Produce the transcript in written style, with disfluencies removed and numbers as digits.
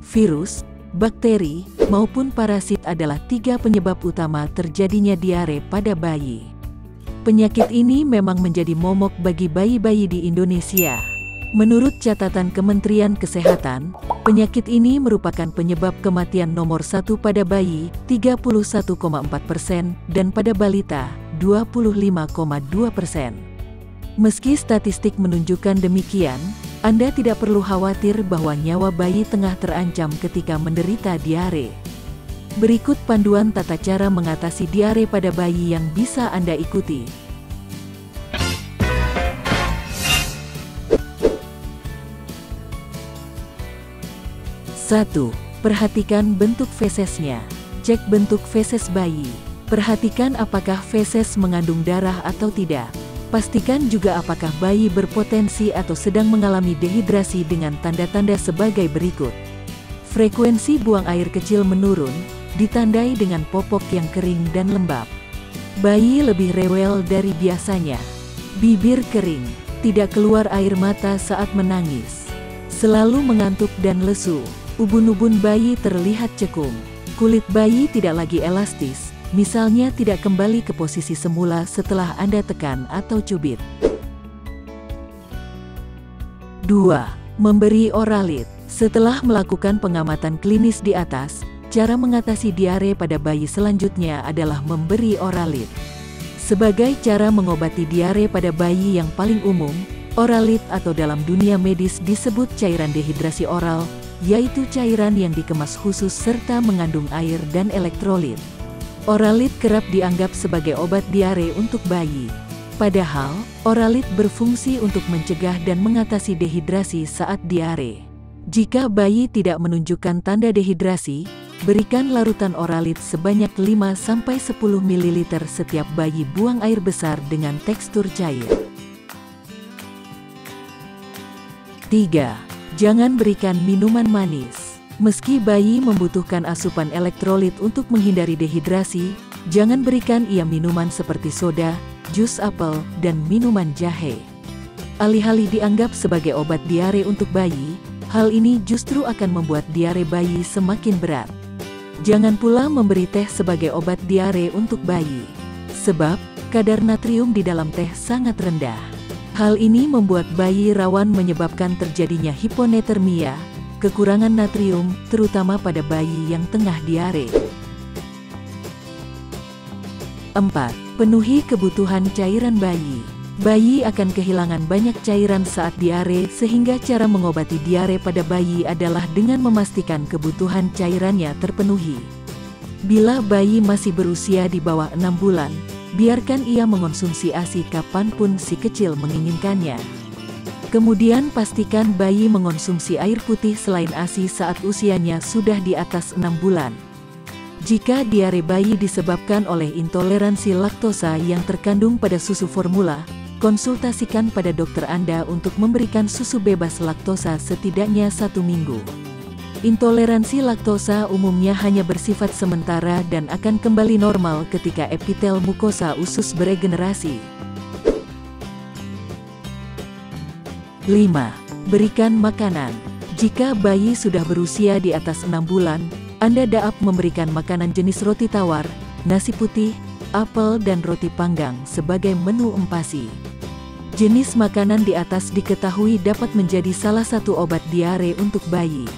virus, bakteri, maupun parasit adalah 3 penyebab utama terjadinya diare pada bayi. Penyakit ini memang menjadi momok bagi bayi-bayi di Indonesia. Menurut catatan Kementerian Kesehatan, penyakit ini merupakan penyebab kematian nomor 1 pada bayi, 31,4%, dan pada balita, 25,2%. Meski statistik menunjukkan demikian, Anda tidak perlu khawatir bahwa nyawa bayi tengah terancam ketika menderita diare. Berikut panduan tata cara mengatasi diare pada bayi yang bisa Anda ikuti. 1. Perhatikan bentuk fesesnya. Cek bentuk feses bayi. Perhatikan apakah feses mengandung darah atau tidak. Pastikan juga apakah bayi berpotensi atau sedang mengalami dehidrasi dengan tanda-tanda sebagai berikut. Frekuensi buang air kecil menurun, ditandai dengan popok yang kering dan lembab. Bayi lebih rewel dari biasanya. Bibir kering, tidak keluar air mata saat menangis. Selalu mengantuk dan lesu. Ubun-ubun bayi terlihat cekung. Kulit bayi tidak lagi elastis, misalnya tidak kembali ke posisi semula setelah Anda tekan atau cubit. 2. Memberi Oralit. Setelah melakukan pengamatan klinis di atas, cara mengatasi diare pada bayi selanjutnya adalah memberi Oralit. Sebagai cara mengobati diare pada bayi yang paling umum, Oralit atau dalam dunia medis disebut cairan dehidrasi oral, yaitu cairan yang dikemas khusus serta mengandung air dan elektrolit. Oralit kerap dianggap sebagai obat diare untuk bayi. Padahal, Oralit berfungsi untuk mencegah dan mengatasi dehidrasi saat diare. Jika bayi tidak menunjukkan tanda dehidrasi, berikan larutan Oralit sebanyak 5-10 ml setiap bayi buang air besar dengan tekstur cair. 3. Jangan berikan minuman manis. Meski bayi membutuhkan asupan elektrolit untuk menghindari dehidrasi, jangan berikan ia minuman seperti soda, jus apel, dan minuman jahe. Alih-alih dianggap sebagai obat diare untuk bayi, hal ini justru akan membuat diare bayi semakin berat. Jangan pula memberi teh sebagai obat diare untuk bayi, sebab kadar natrium di dalam teh sangat rendah. Hal ini membuat bayi rawan menyebabkan terjadinya hiponatremia, kekurangan natrium, terutama pada bayi yang tengah diare. 4. Penuhi kebutuhan cairan bayi. Bayi akan kehilangan banyak cairan saat diare, sehingga cara mengobati diare pada bayi adalah dengan memastikan kebutuhan cairannya terpenuhi. Bila bayi masih berusia di bawah 6 bulan, biarkan ia mengonsumsi ASI kapanpun si kecil menginginkannya. Kemudian pastikan bayi mengonsumsi air putih selain ASI saat usianya sudah di atas 6 bulan. Jika diare bayi disebabkan oleh intoleransi laktosa yang terkandung pada susu formula, konsultasikan pada dokter Anda untuk memberikan susu bebas laktosa setidaknya 1 minggu. Intoleransi laktosa umumnya hanya bersifat sementara dan akan kembali normal ketika epitel mukosa usus beregenerasi. 5. Berikan makanan. Jika bayi sudah berusia di atas 6 bulan, Anda dapat memberikan makanan jenis roti tawar, nasi putih, apel dan roti panggang sebagai menu empasi. Jenis makanan di atas diketahui dapat menjadi salah satu obat diare untuk bayi.